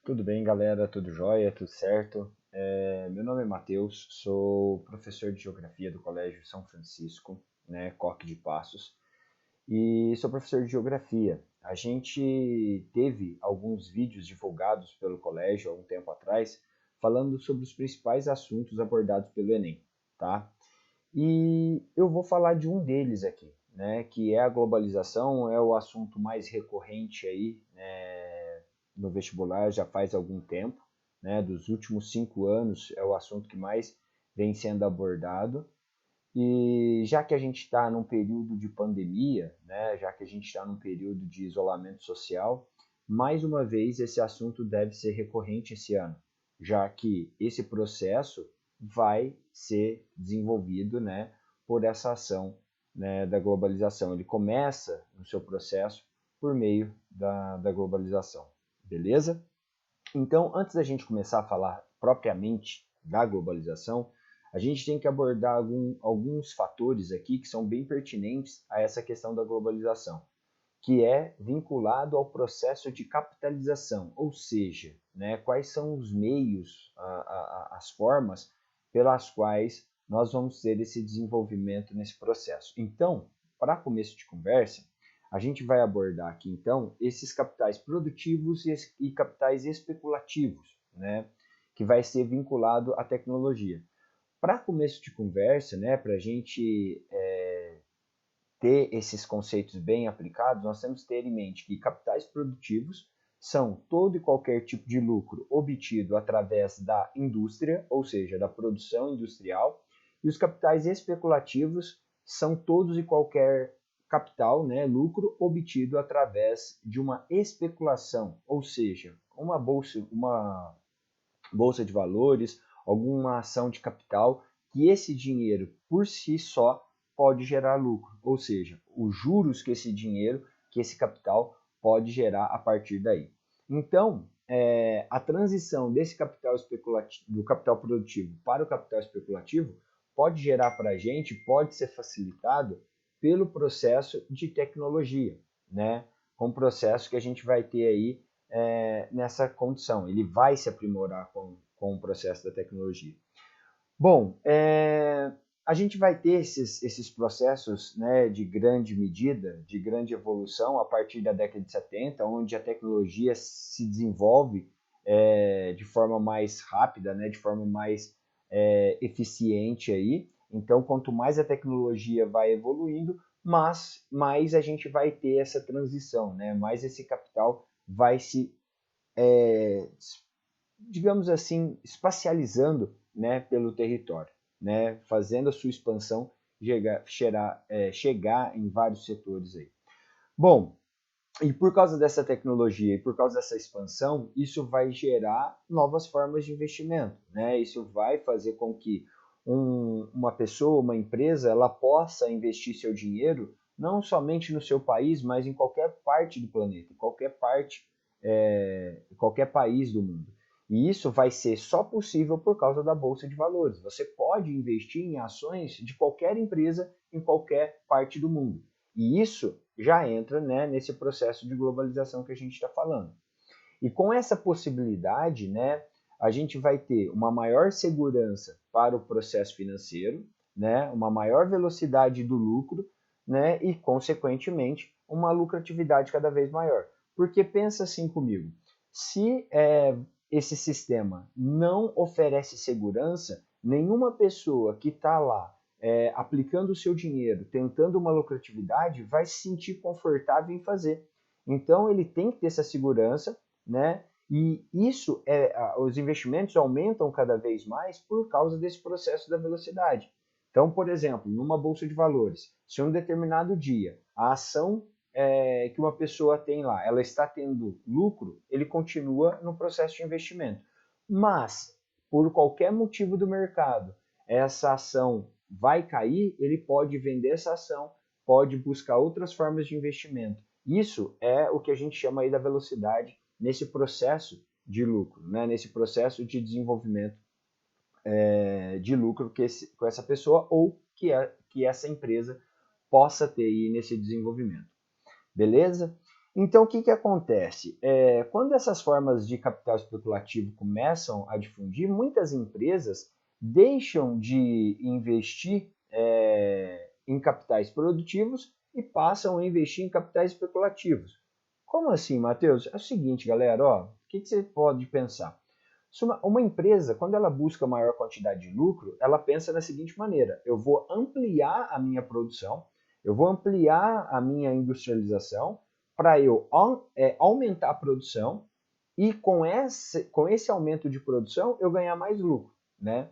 Tudo bem, galera? Tudo jóia? Tudo certo? Meu nome é Matheus, sou professor de Geografia do Colégio São Francisco, né, Coque de Passos, e sou professor de Geografia. A gente teve alguns vídeos divulgados pelo colégio há um tempo atrás, falando sobre os principais assuntos abordados pelo Enem, tá? E eu vou falar de um deles aqui, né, que é a globalização, é o assunto mais recorrente aí, no vestibular já faz algum tempo, né, dos últimos 5 anos é o assunto que mais vem sendo abordado. E já que a gente está num período de pandemia, né, já que a gente está num período de isolamento social, mais uma vez esse assunto deve ser recorrente esse ano, já que esse processo vai ser desenvolvido, né, por essa ação, né, da globalização. Ele começa no seu processo por meio da globalização, beleza? Então, antes da gente começar a falar propriamente da globalização, a gente tem que abordar alguns fatores aqui que são bem pertinentes a essa questão da globalização, que é vinculado ao processo de capitalização, ou seja, né, quais são os meios, as formas pelas quais nós vamos ter esse desenvolvimento nesse processo. Então, para começo de conversa, a gente vai abordar aqui então esses capitais produtivos e capitais especulativos, né, que vai ser vinculado à tecnologia. Para começo de conversa, né, para a gente ter esses conceitos bem aplicados, nós temos que ter em mente que capitais produtivos são todo e qualquer tipo de lucro obtido através da indústria, ou seja, da produção industrial, e os capitais especulativos são todos e qualquer capital, né, lucro obtido através de uma especulação, ou seja, uma bolsa de valores, alguma ação de capital, que esse dinheiro por si só pode gerar lucro, ou seja, os juros que esse dinheiro, que esse capital pode gerar a partir daí. Então, a transição desse capital especulativo, do capital produtivo para o capital especulativo, pode gerar para a gente, pode ser facilitado pelo processo de tecnologia, né? Com o processo que a gente vai ter aí nessa condição. Ele vai se aprimorar com o processo da tecnologia. Bom, a gente vai ter esses processos, né, de grande medida, de grande evolução a partir da década de 70, onde a tecnologia se desenvolve de forma mais rápida, né, de forma mais eficiente aí. Então, quanto mais a tecnologia vai evoluindo, mais a gente vai ter essa transição, né? Mais esse capital vai se, é, digamos assim, espacializando, né, pelo território, né? Fazendo a sua expansão chegar em vários setores aí. Bom, e por causa dessa tecnologia e por causa dessa expansão, isso vai gerar novas formas de investimento, né? Isso vai fazer com que uma pessoa, uma empresa, ela possa investir seu dinheiro não somente no seu país, mas em qualquer parte do planeta, qualquer país do mundo. E isso vai ser só possível por causa da Bolsa de Valores. Você pode investir em ações de qualquer empresa em qualquer parte do mundo. E isso já entra, né, nesse processo de globalização que a gente está falando. E com essa possibilidade, né, a gente vai ter uma maior segurança para o processo financeiro, né, uma maior velocidade do lucro, né, e, consequentemente, uma lucratividade cada vez maior. Porque pensa assim comigo, se esse sistema não oferece segurança, nenhuma pessoa que está lá aplicando o seu dinheiro, tentando uma lucratividade, vai se sentir confortável em fazer. Então ele tem que ter essa segurança, né? E isso os investimentos aumentam cada vez mais por causa desse processo da velocidade. Então, por exemplo, numa bolsa de valores, se um determinado dia a ação que uma pessoa tem lá, ela está tendo lucro, ele continua no processo de investimento. Mas, por qualquer motivo do mercado, essa ação vai cair, ele pode vender essa ação, pode buscar outras formas de investimento. Isso é o que a gente chama aí da velocidade nesse processo de lucro, né? Nesse processo de desenvolvimento de lucro com essa pessoa ou que essa empresa possa ter aí nesse desenvolvimento. Beleza? Então, o que acontece? Quando essas formas de capital especulativo começam a difundir, muitas empresas deixam de investir em capitais produtivos e passam a investir em capitais especulativos. Como assim, Matheus? É o seguinte, galera, ó, o que você pode pensar? Se uma empresa, quando ela busca maior quantidade de lucro, ela pensa da seguinte maneira: eu vou ampliar a minha produção, eu vou ampliar a minha industrialização para eu aumentar a produção e com esse aumento de produção eu ganhar mais lucro, né?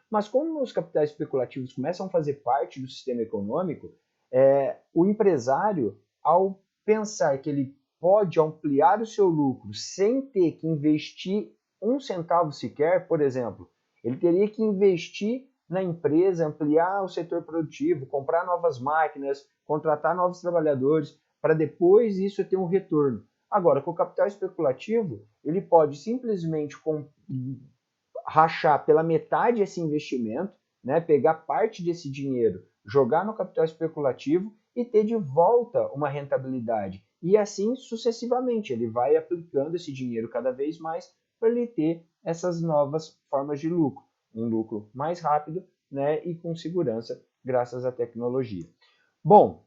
Mas como os capitais especulativos começam a fazer parte do sistema econômico, o empresário, ao pensar que ele pode ampliar o seu lucro sem ter que investir um centavo sequer, por exemplo, ele teria que investir na empresa, ampliar o setor produtivo, comprar novas máquinas, contratar novos trabalhadores, para depois isso ter um retorno. Agora, com o capital especulativo, ele pode simplesmente rachar pela metade esse investimento, né, pegar parte desse dinheiro, jogar no capital especulativo e ter de volta uma rentabilidade. E assim sucessivamente, ele vai aplicando esse dinheiro cada vez mais para ele ter essas novas formas de lucro. Um lucro mais rápido, né, e com segurança, graças à tecnologia. Bom,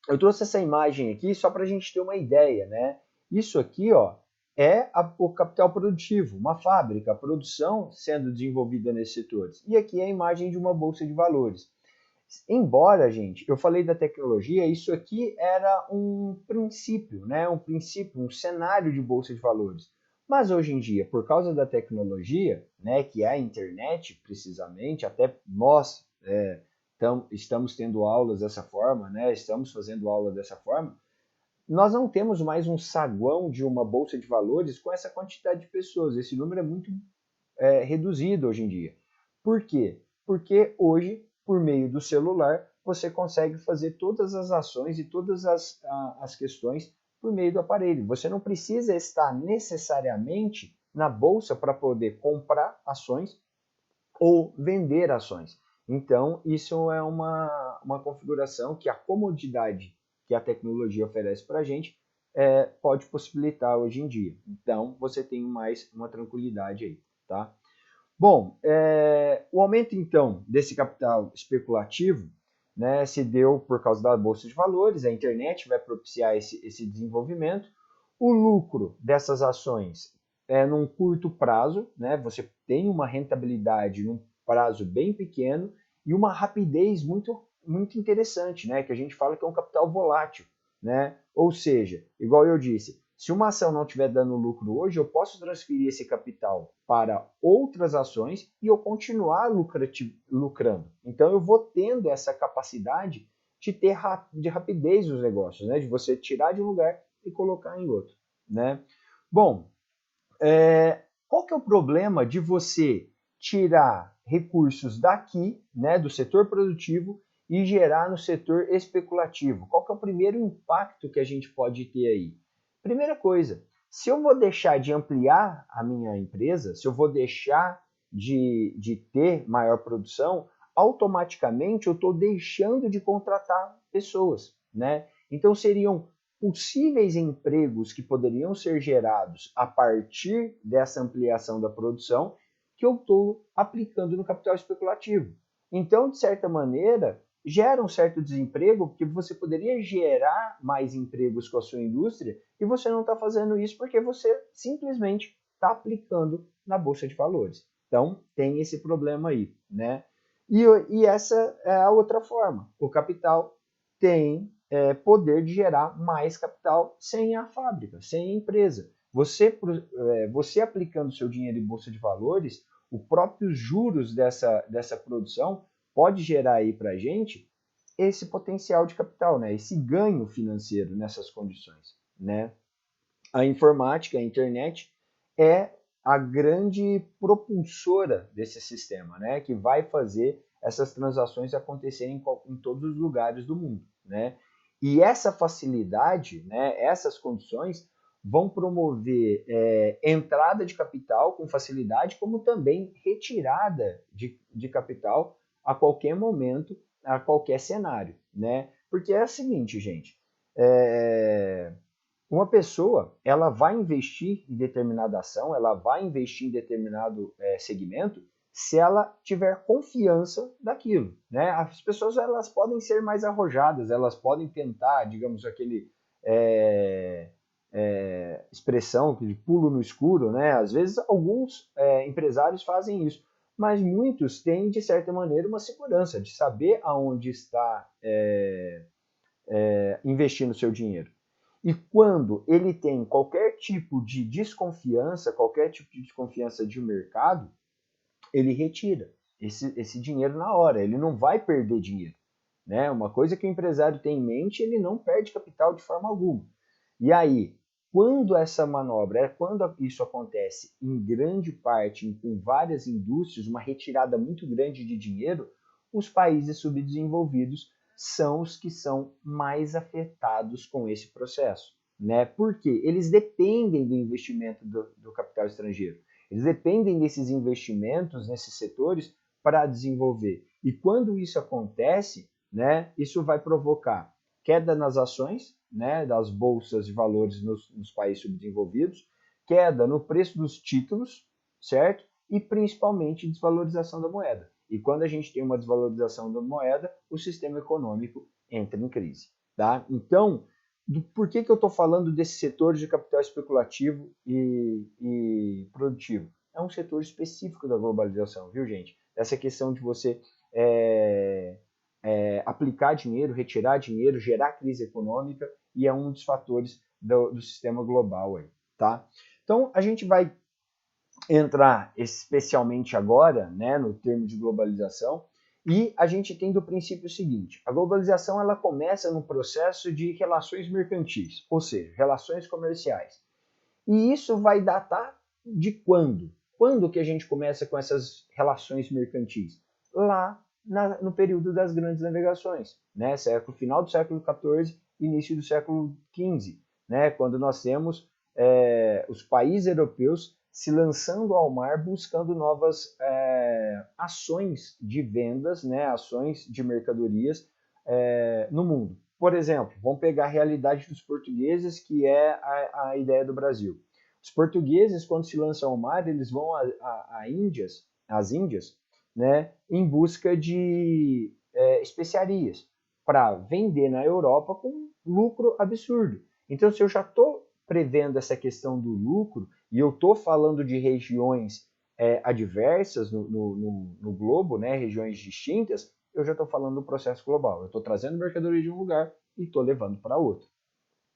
eu trouxe essa imagem aqui só para a gente ter uma ideia, né? Isso aqui, ó, o capital produtivo, uma fábrica, a produção sendo desenvolvida nesses setores. E aqui é a imagem de uma bolsa de valores. Embora, gente, eu falei da tecnologia, isso aqui era um princípio, né? Um princípio, um cenário de bolsa de valores. Mas hoje em dia, por causa da tecnologia, né, que é a internet, precisamente, até nós estamos tendo aulas dessa forma, né? Estamos fazendo aula dessa forma. Nós não temos mais um saguão de uma bolsa de valores com essa quantidade de pessoas. Esse número é muito reduzido hoje em dia. Por quê? Porque hoje, por meio do celular, você consegue fazer todas as ações e todas as questões por meio do aparelho. Você não precisa estar necessariamente na bolsa para poder comprar ações ou vender ações. Então, isso é uma configuração que a comodidade que a tecnologia oferece para a gente pode possibilitar hoje em dia. Então, você tem mais uma tranquilidade aí, tá? Bom, o aumento, então, desse capital especulativo, né, se deu por causa da Bolsa de Valores, a internet vai propiciar esse desenvolvimento. O lucro dessas ações num curto prazo, né, você tem uma rentabilidade num prazo bem pequeno e uma rapidez muito interessante, né, que a gente fala que é um capital volátil, né? Ou seja, igual eu disse, se uma ação não estiver dando lucro hoje, eu posso transferir esse capital para outras ações e eu continuar lucrando. Então eu vou tendo essa capacidade de ter de rapidez nos negócios, né? De você tirar de um lugar e colocar em outro, né? Bom, qual que é o problema de você tirar recursos daqui, né, do setor produtivo e gerar no setor especulativo? Qual que é o primeiro impacto que a gente pode ter aí? Primeira coisa, se eu vou deixar de ampliar a minha empresa, se eu vou deixar de ter maior produção, automaticamente eu estou deixando de contratar pessoas, né? Então seriam possíveis empregos que poderiam ser gerados a partir dessa ampliação da produção que eu estou aplicando no capital especulativo. Então, de certa maneira, gera um certo desemprego, porque você poderia gerar mais empregos com a sua indústria e você não está fazendo isso porque você simplesmente está aplicando na Bolsa de Valores. Então, tem esse problema aí, né? E essa é a outra forma. O capital tem poder de gerar mais capital sem a fábrica, sem a empresa. Você aplicando seu dinheiro em bolsa de valores, os próprios juros dessa produção pode gerar aí para a gente esse potencial de capital, né? Esse ganho financeiro nessas condições, né? A informática, a internet é a grande propulsora desse sistema, né? Que vai fazer essas transações acontecerem em todos os lugares do mundo, né? E essa facilidade, né? Essas condições vão promover entrada de capital com facilidade, como também retirada de capital a qualquer momento, a qualquer cenário, né? Porque é o seguinte, gente, Uma pessoa, ela vai investir em determinada ação, ela vai investir em determinado segmento, se ela tiver confiança daquilo, né? As pessoas, elas podem ser mais arrojadas, elas podem tentar, digamos, aquele expressão de pulo no escuro, né? Às vezes alguns empresários fazem isso, mas muitos têm, de certa maneira, uma segurança de saber aonde está investindo o seu dinheiro. E quando ele tem qualquer tipo de desconfiança, qualquer tipo de desconfiança de mercado, ele retira esse dinheiro na hora, ele não vai perder dinheiro. Né? Uma coisa que o empresário tem em mente, ele não perde capital de forma alguma. E aí, quando essa manobra, quando isso acontece em grande parte, com várias indústrias, uma retirada muito grande de dinheiro, os países subdesenvolvidos são os que são mais afetados com esse processo. Né? Porque eles dependem do investimento do capital estrangeiro. Eles dependem desses investimentos nesses setores para desenvolver. E quando isso acontece, né, isso vai provocar queda nas ações, né, das bolsas de valores nos países subdesenvolvidos, queda no preço dos títulos, certo? E principalmente desvalorização da moeda. E quando a gente tem uma desvalorização da moeda, o sistema econômico entra em crise. Tá? Então, por que eu estou falando desse setor de capital especulativo e produtivo? É um setor específico da globalização, viu, gente? Essa questão de você aplicar dinheiro, retirar dinheiro, gerar crise econômica, e é um dos fatores do sistema global aí, tá? Então, a gente vai entrar especialmente agora, né, no termo de globalização, e a gente tem do princípio seguinte: a globalização, ela começa no processo de relações mercantis, ou seja, relações comerciais. E isso vai datar de quando? Quando que a gente começa com essas relações mercantis? Lá no período das grandes navegações, né? Final do século XIV, início do século XV, né? Quando nós temos os países europeus se lançando ao mar buscando novas ações de vendas, né? Ações de mercadorias no mundo. Por exemplo, vamos pegar a realidade dos portugueses, que é a ideia do Brasil. Os portugueses, quando se lançam ao mar, eles vão às Índias, né, em busca de especiarias para vender na Europa com lucro absurdo. Então, se eu já estou prevendo essa questão do lucro e eu estou falando de regiões adversas no globo, né, regiões distintas, eu já estou falando do processo global. Eu estou trazendo mercadoria de um lugar e estou levando para outro.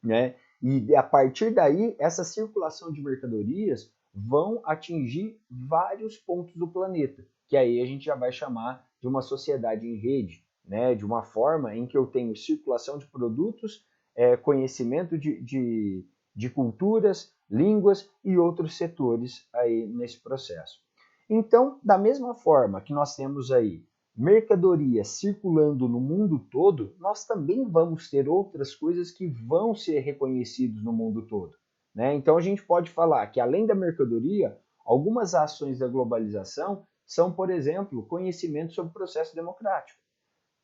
Né? E a partir daí, essa circulação de mercadorias vão atingir vários pontos do planeta, que aí a gente já vai chamar de uma sociedade em rede, né? De uma forma em que eu tenho circulação de produtos, conhecimento de culturas, línguas e outros setores aí nesse processo. Então, da mesma forma que nós temos aí mercadoria circulando no mundo todo, nós também vamos ter outras coisas que vão ser reconhecidas no mundo todo. Né? Então a gente pode falar que, além da mercadoria, algumas ações da globalização são, por exemplo, conhecimento sobre o processo democrático.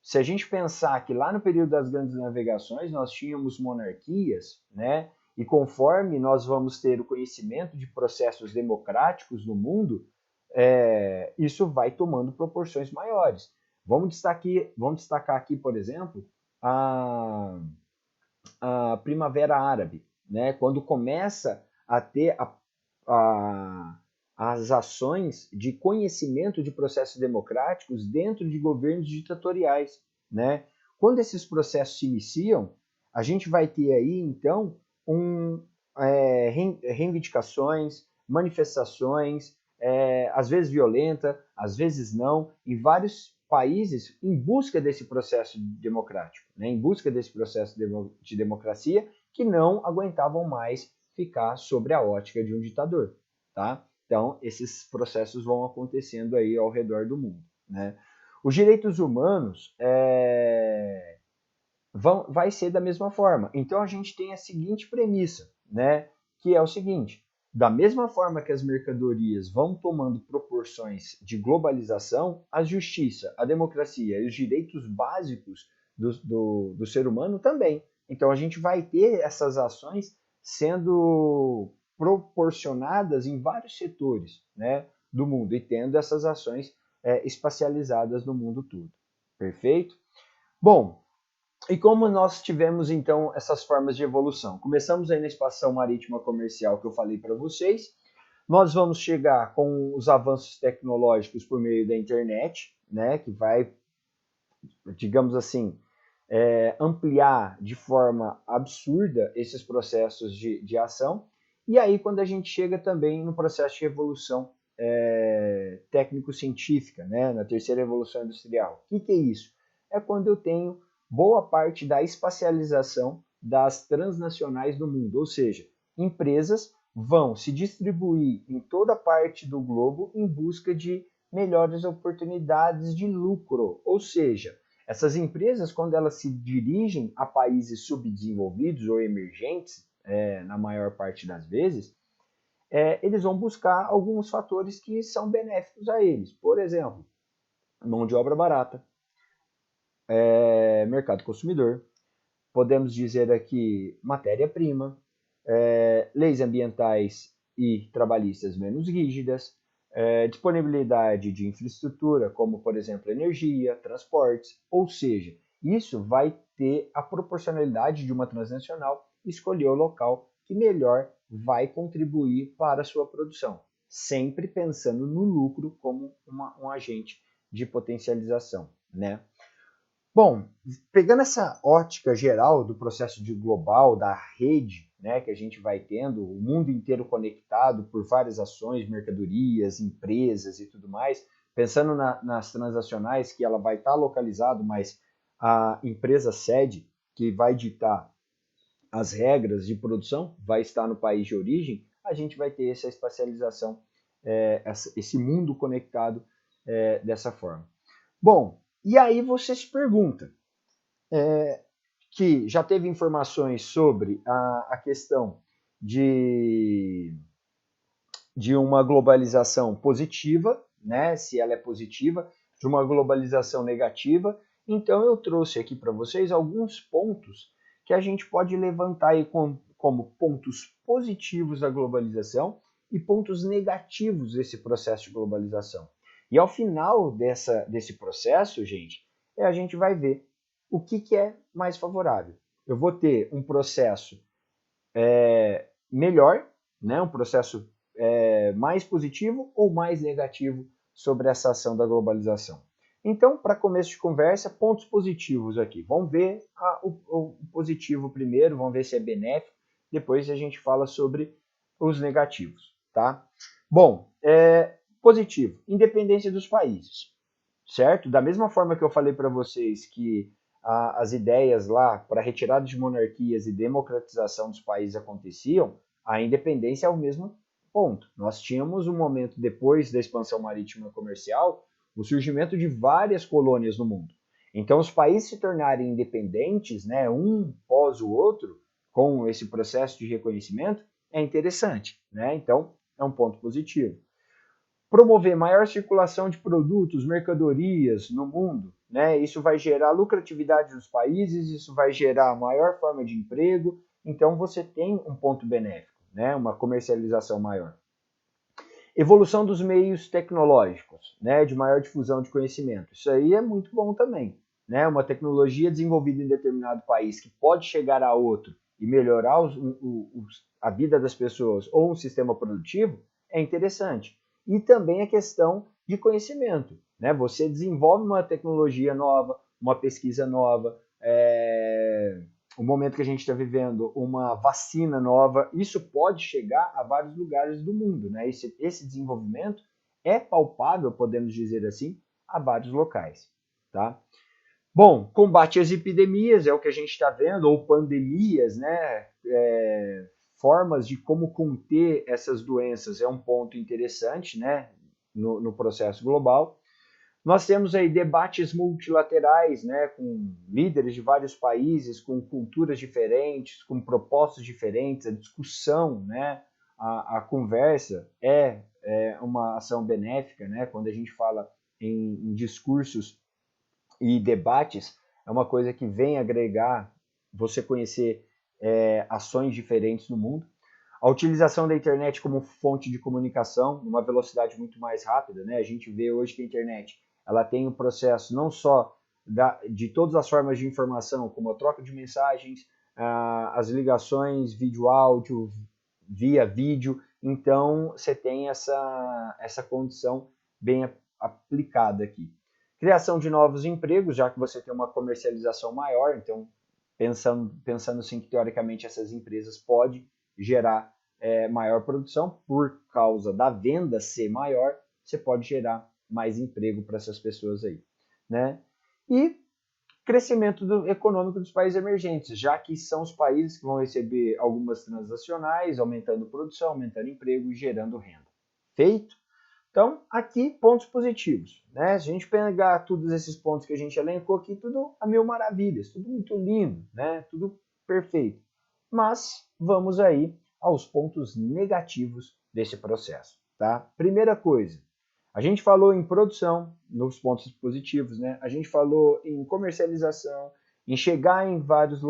Se a gente pensar que lá no período das grandes navegações nós tínhamos monarquias, né? E conforme nós vamos ter o conhecimento de processos democráticos no mundo, isso vai tomando proporções maiores. Vamos destacar aqui, por exemplo, a Primavera Árabe, né? Quando começa a ter as ações de conhecimento de processos democráticos dentro de governos ditatoriais, né? Quando esses processos se iniciam, a gente vai ter aí, então, reivindicações, manifestações, às vezes violenta, às vezes não, em vários países em busca desse processo democrático, né? Em busca desse processo de democracia, que não aguentavam mais ficar sobre a ótica de um ditador, tá? Então, esses processos vão acontecendo aí ao redor do mundo, né? Os direitos humanos vai ser da mesma forma. Então, a gente tem a seguinte premissa, né? Que é o seguinte: da mesma forma que as mercadorias vão tomando proporções de globalização, a justiça, a democracia e os direitos básicos do ser humano também. Então, a gente vai ter essas ações sendo proporcionadas em vários setores, né, do mundo e tendo essas ações espacializadas no mundo todo. Perfeito? Bom, e como nós tivemos então essas formas de evolução? Começamos aí na expansão marítima comercial que eu falei para vocês. Nós vamos chegar com os avanços tecnológicos por meio da internet, né, que vai, digamos assim, ampliar de forma absurda esses processos de ação. E aí, quando a gente chega também no processo de evolução técnico-científica, né, na terceira evolução industrial. O que é isso? É quando eu tenho boa parte da espacialização das transnacionais do mundo, ou seja, empresas vão se distribuir em toda parte do globo em busca de melhores oportunidades de lucro, ou seja, essas empresas, quando elas se dirigem a países subdesenvolvidos ou emergentes, na maior parte das vezes, eles vão buscar alguns fatores que são benéficos a eles. Por exemplo, mão de obra barata, mercado consumidor, podemos dizer aqui matéria-prima, leis ambientais e trabalhistas menos rígidas, disponibilidade de infraestrutura, como por exemplo energia, transportes, ou seja, isso vai ter a proporcionalidade de uma transnacional escolher o local que melhor vai contribuir para a sua produção, sempre pensando no lucro como um agente de potencialização, né? Bom, pegando essa ótica geral do processo de global, da rede, né, que a gente vai tendo, o mundo inteiro conectado por várias ações, mercadorias, empresas e tudo mais, pensando nas transacionais, que ela vai estar localizado, mas a empresa sede, que vai ditar as regras de produção, vai estar no país de origem, a gente vai ter essa espacialização, esse mundo conectado dessa forma. Bom, e aí você se pergunta, que já teve informações sobre a questão de uma globalização positiva, né, se ela é positiva, de uma globalização negativa. Então eu trouxe aqui para vocês alguns pontos que a gente pode levantar aí como pontos positivos da globalização e pontos negativos desse processo de globalização. E ao final desse processo, gente, a gente vai ver o que é mais favorável. Eu vou ter um processo melhor, né, um processo mais positivo ou mais negativo sobre essa ação da globalização. Então, para começo de conversa, pontos positivos aqui. Vamos ver o positivo primeiro, vamos ver se é benéfico, depois a gente fala sobre os negativos, tá? Bom, positivo, independência dos países, certo? Da mesma forma que eu falei para vocês que as ideias lá para retirada de monarquias e democratização dos países aconteciam, a independência é o mesmo ponto. Nós tínhamos um momento depois da expansão marítima comercial, o surgimento de várias colônias no mundo. Então, os países se tornarem independentes, né, um pós o outro, com esse processo de reconhecimento, é interessante, né? Então, é um ponto positivo. Promover maior circulação de produtos, mercadorias no mundo, né? Isso vai gerar lucratividade nos países, isso vai gerar maior forma de emprego, então você tem um ponto benéfico, né? Uma comercialização maior. Evolução dos meios tecnológicos, né? De maior difusão de conhecimento. Isso aí é muito bom também, né? Uma tecnologia desenvolvida em determinado país que pode chegar a outro e melhorar a vida das pessoas ou um sistema produtivo é interessante. E também a questão de conhecimento, né? Você desenvolve uma tecnologia nova, uma pesquisa nova, o momento que a gente está vivendo, uma vacina nova, isso pode chegar a vários lugares do mundo, né? Esse desenvolvimento é palpável, podemos dizer assim, a vários locais, tá? Bom, combate às epidemias é o que a gente está vendo, ou pandemias, né? Formas de como conter essas doenças é um ponto interessante, né? No processo global. Nós temos aí debates multilaterais, né, com líderes de vários países, com culturas diferentes, com propostas diferentes, a discussão, né, a conversa é uma ação benéfica, né, quando a gente fala em discursos e debates, é uma coisa que vem agregar você conhecer ações diferentes no mundo. A utilização da internet como fonte de comunicação, numa velocidade muito mais rápida, né? A gente vê hoje que a internet ela tem um processo não só de todas as formas de informação, como a troca de mensagens, as ligações vídeo-áudio, via vídeo. Então, você tem essa condição bem aplicada aqui. Criação de novos empregos, já que você tem uma comercialização maior, então, pensando assim que, teoricamente, essas empresas podem gerar maior produção, por causa da venda ser maior, você pode gerar mais emprego para essas pessoas aí, né? E crescimento econômico dos países emergentes, já que são os países que vão receber algumas transacionais, aumentando produção, aumentando emprego e gerando renda. Feito? Então, aqui, pontos positivos, né? Se a gente pegar todos esses pontos que a gente elencou aqui, tudo a mil maravilhas, tudo muito lindo, né? Tudo perfeito. Mas vamos aí aos pontos negativos desse processo, tá? Primeira coisa, a gente falou em produção, nos pontos positivos, né? A gente falou em comercialização, em chegar em vários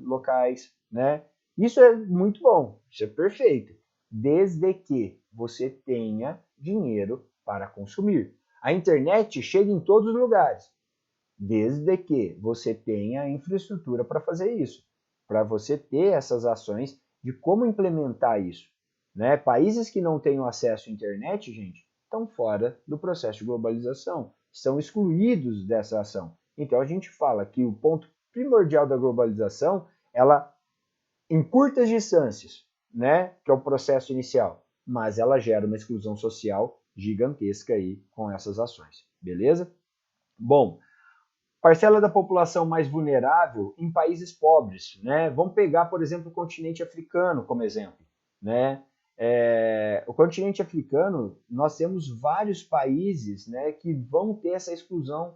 locais, né? Isso é muito bom, isso é perfeito, desde que você tenha dinheiro para consumir. A internet chega em todos os lugares, desde que você tenha infraestrutura para fazer isso, para você ter essas ações de como implementar isso, né? Países que não tenham acesso à internet, gente, estão fora do processo de globalização, são excluídos dessa ação. Então a gente fala que o ponto primordial da globalização, ela em curtas distâncias, né, que é o processo inicial, mas ela gera uma exclusão social gigantesca aí com essas ações, beleza? Bom, parcela da população mais vulnerável em países pobres, né? Vamos pegar, por exemplo, o continente africano como exemplo, né? O continente africano, nós temos vários países, né, que vão ter essa exclusão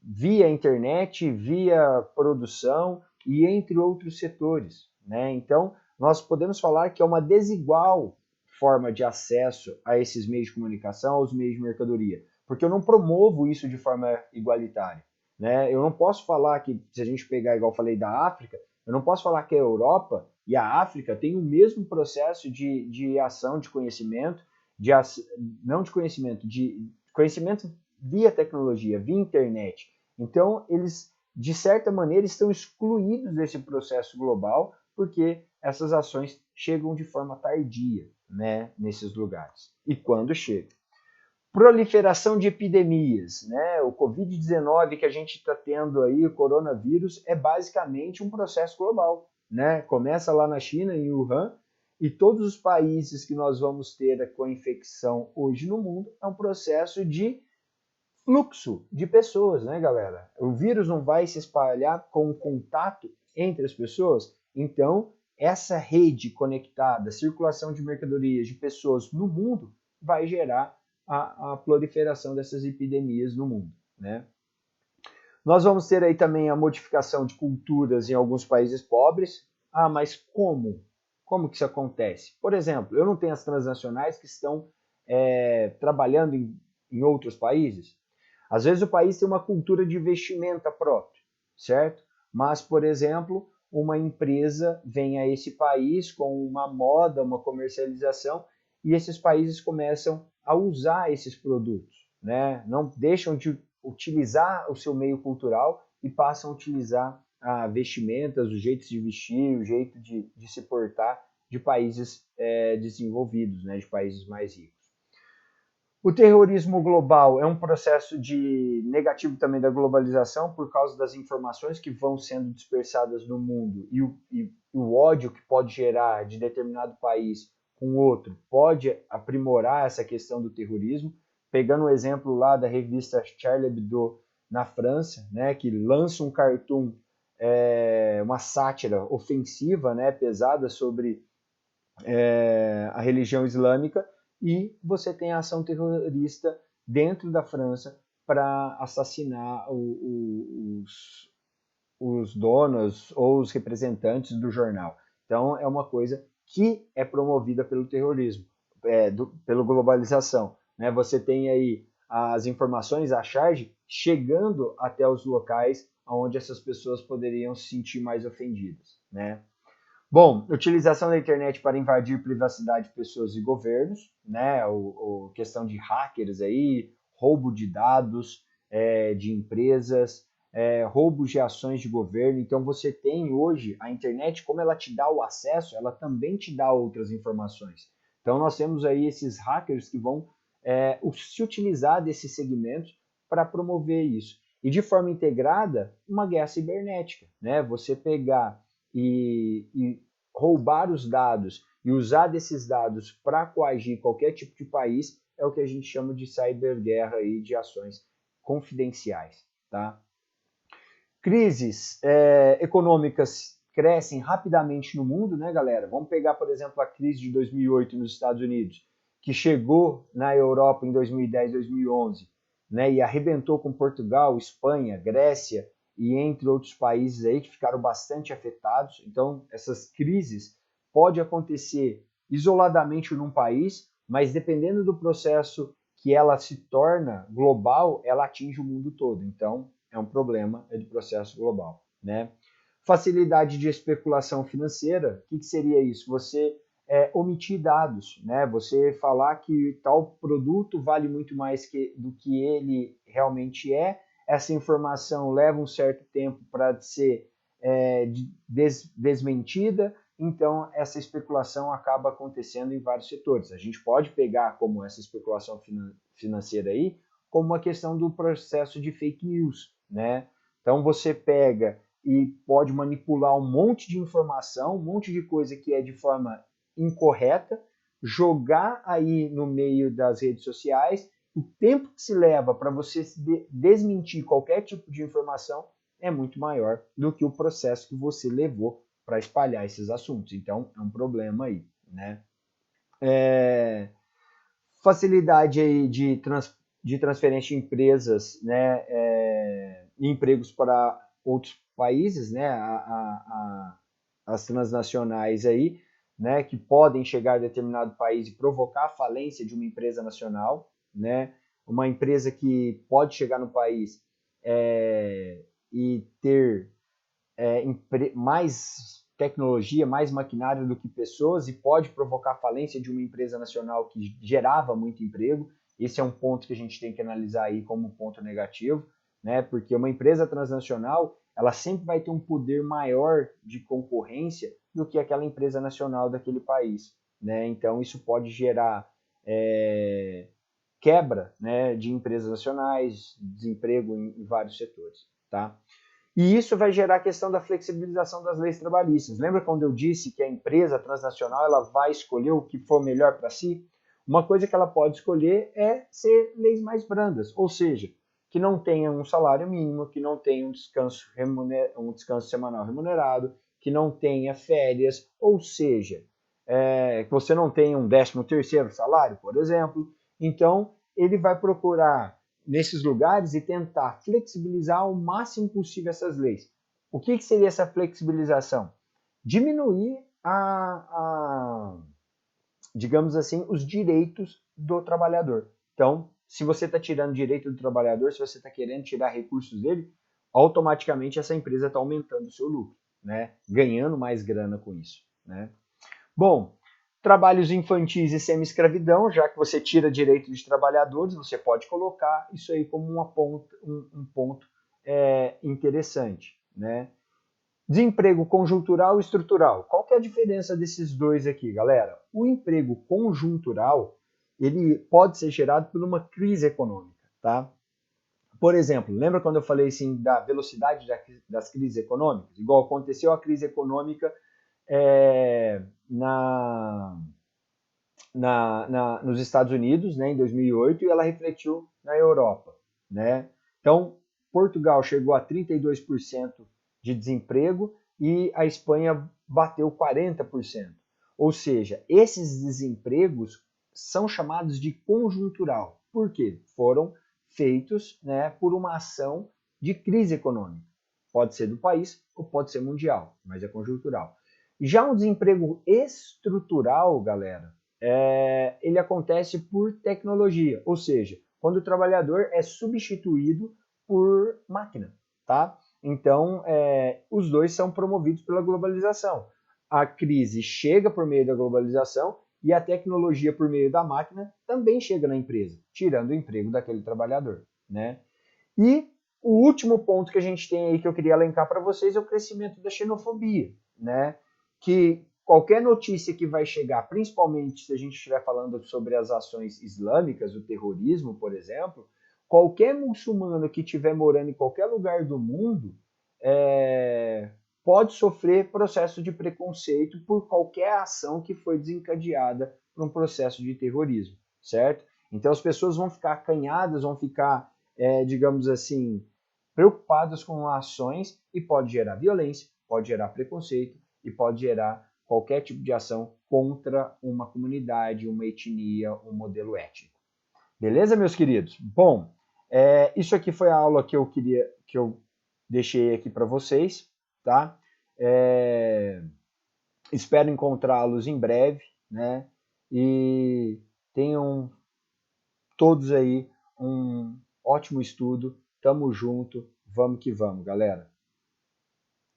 via internet, via produção e entre outros setores, né? Então, nós podemos falar que é uma desigual forma de acesso a esses meios de comunicação, aos meios de mercadoria, porque eu não promovo isso de forma igualitária, né? Eu não posso falar que, se a gente pegar, igual eu falei da África, eu não posso falar que a Europa e a África têm o mesmo processo de ação de conhecimento, não de conhecimento via tecnologia, via internet. Então, eles, de certa maneira, estão excluídos desse processo global, porque essas ações chegam de forma tardia, né, nesses lugares. E quando chega? Proliferação de epidemias, né? O Covid-19 que a gente está tendo aí, o coronavírus, é basicamente um processo global, né? Começa lá na China, em Wuhan, e todos os países que nós vamos ter com a infecção hoje no mundo é um processo de fluxo de pessoas, né, galera? O vírus não vai se espalhar com o contato entre as pessoas, então essa rede conectada, circulação de mercadorias de pessoas no mundo vai gerar a proliferação dessas epidemias no mundo, né? Nós vamos ter aí também a modificação de culturas em alguns países pobres. Ah, mas como? Como que isso acontece? Por exemplo, eu não tenho as transnacionais que estão trabalhando em outros países. Às vezes o país tem uma cultura de vestimenta própria, certo? Mas, por exemplo, uma empresa vem a esse país com uma moda, uma comercialização, e esses países começam a usar esses produtos, né? Não deixam de utilizar o seu meio cultural e passam a utilizar vestimentas, os jeitos de vestir, o jeito de se portar de países desenvolvidos, né? De países mais ricos. O terrorismo global é um processo negativo também da globalização por causa das informações que vão sendo dispersadas no mundo e o ódio que pode gerar de determinado país com outro pode aprimorar essa questão do terrorismo. Pegando o exemplo lá da revista Charlie Hebdo na França, né, que lança um cartoon, uma sátira ofensiva, né, pesada sobre a religião islâmica, e você tem a ação terrorista dentro da França para assassinar os donos ou os representantes do jornal. Então é uma coisa que é promovida pelo terrorismo, pela globalização, né? Você tem aí as informações, a charge, chegando até os locais onde essas pessoas poderiam se sentir mais ofendidas, né? Bom, utilização da internet para invadir privacidade de pessoas e governos, né? Questão de hackers aí, roubo de dados de empresas, roubos de ações de governo. Então você tem hoje a internet, como ela te dá o acesso, ela também te dá outras informações. Então nós temos aí esses hackers que vão se utilizar desses segmentos para promover isso. E de forma integrada, uma guerra cibernética, né? Você pegar e roubar os dados e usar desses dados para coagir qualquer tipo de país é o que a gente chama de cyberguerra e de ações confidenciais, tá? Crises econômicas crescem rapidamente no mundo, né, galera? Vamos pegar, por exemplo, a crise de 2008 nos Estados Unidos, que chegou na Europa em 2010, 2011, né, e arrebentou com Portugal, Espanha, Grécia e entre outros países aí que ficaram bastante afetados. Então, essas crises podem acontecer isoladamente num país, mas dependendo do processo que ela se torna global, ela atinge o mundo todo. Então, é um problema de processo global, né? Facilidade de especulação financeira, o que seria isso? Você omitir dados, né? Você falar que tal produto vale muito mais do que ele realmente é. Essa informação leva um certo tempo para ser desmentida, então essa especulação acaba acontecendo em vários setores. A gente pode pegar como essa especulação financeira aí, como uma questão do processo de fake news, né? Então você pega e pode manipular um monte de informação, um monte de coisa que é de forma incorreta, jogar aí no meio das redes sociais, o tempo que se leva para você desmentir qualquer tipo de informação é muito maior do que o processo que você levou para espalhar esses assuntos. Então, é um problema aí, né? Facilidade aí de transferência de empresas, né? Empregos para outros países, né? As transnacionais aí, né? Que podem chegar a determinado país e provocar a falência de uma empresa nacional, né? Uma empresa que pode chegar no país e ter mais tecnologia, mais maquinário do que pessoas e pode provocar falência de uma empresa nacional que gerava muito emprego. Esse é um ponto que a gente tem que analisar aí como ponto negativo, né? Porque uma empresa transnacional, ela sempre vai ter um poder maior de concorrência do que aquela empresa nacional daquele país, né? Então isso pode gerar quebra, né, de empresas nacionais, desemprego em vários setores, tá? E isso vai gerar a questão da flexibilização das leis trabalhistas. Lembra quando eu disse que a empresa transnacional ela vai escolher o que for melhor para si? Uma coisa que ela pode escolher é ser leis mais brandas, ou seja, que não tenha um salário mínimo, que não tenha um descanso semanal remunerado, que não tenha férias, ou seja, que você não tenha um 13º salário, por exemplo. Então, ele vai procurar nesses lugares e tentar flexibilizar ao máximo possível essas leis. O que seria essa flexibilização? Diminuir digamos assim, os direitos do trabalhador. Então, se você está tirando direito do trabalhador, se você está querendo tirar recursos dele, automaticamente essa empresa está aumentando o seu lucro, né? Ganhando mais grana com isso, né? Bom, trabalhos infantis e semi-escravidão, já que você tira direito de trabalhadores, você pode colocar isso aí como um ponto interessante, né? Desemprego conjuntural e estrutural. Qual que é a diferença desses dois aqui, galera? O emprego conjuntural, ele pode ser gerado por uma crise econômica, tá? Por exemplo, lembra quando eu falei assim da velocidade das crises econômicas? Igual aconteceu a crise econômica nos Estados Unidos, né, em 2008, e ela refletiu na Europa, né? Então, Portugal chegou a 32% de desemprego e a Espanha bateu 40%. Ou seja, esses desempregos são chamados de conjuntural. Por quê? Foram feitos, né, por uma ação de crise econômica. Pode ser do país ou pode ser mundial, mas é conjuntural. Já um desemprego estrutural, galera, ele acontece por tecnologia, ou seja, quando o trabalhador é substituído por máquina, tá? Então, os dois são promovidos pela globalização. A crise chega por meio da globalização e a tecnologia por meio da máquina também chega na empresa, tirando o emprego daquele trabalhador, né? E o último ponto que a gente tem aí que eu queria elencar para vocês é o crescimento da xenofobia, né? Que qualquer notícia que vai chegar, principalmente se a gente estiver falando sobre as ações islâmicas, o terrorismo, por exemplo, qualquer muçulmano que estiver morando em qualquer lugar do mundo pode sofrer processo de preconceito por qualquer ação que foi desencadeada por um processo de terrorismo, certo? Então as pessoas vão ficar acanhadas, vão ficar, digamos assim, preocupadas com ações e pode gerar violência, pode gerar preconceito e pode gerar qualquer tipo de ação contra uma comunidade, uma etnia, um modelo étnico. Beleza, meus queridos? Bom, isso aqui foi a aula que eu deixei aqui para vocês, tá? Espero encontrá-los em breve, né? E tenham todos aí um ótimo estudo. Tamo junto, vamos que vamos, galera.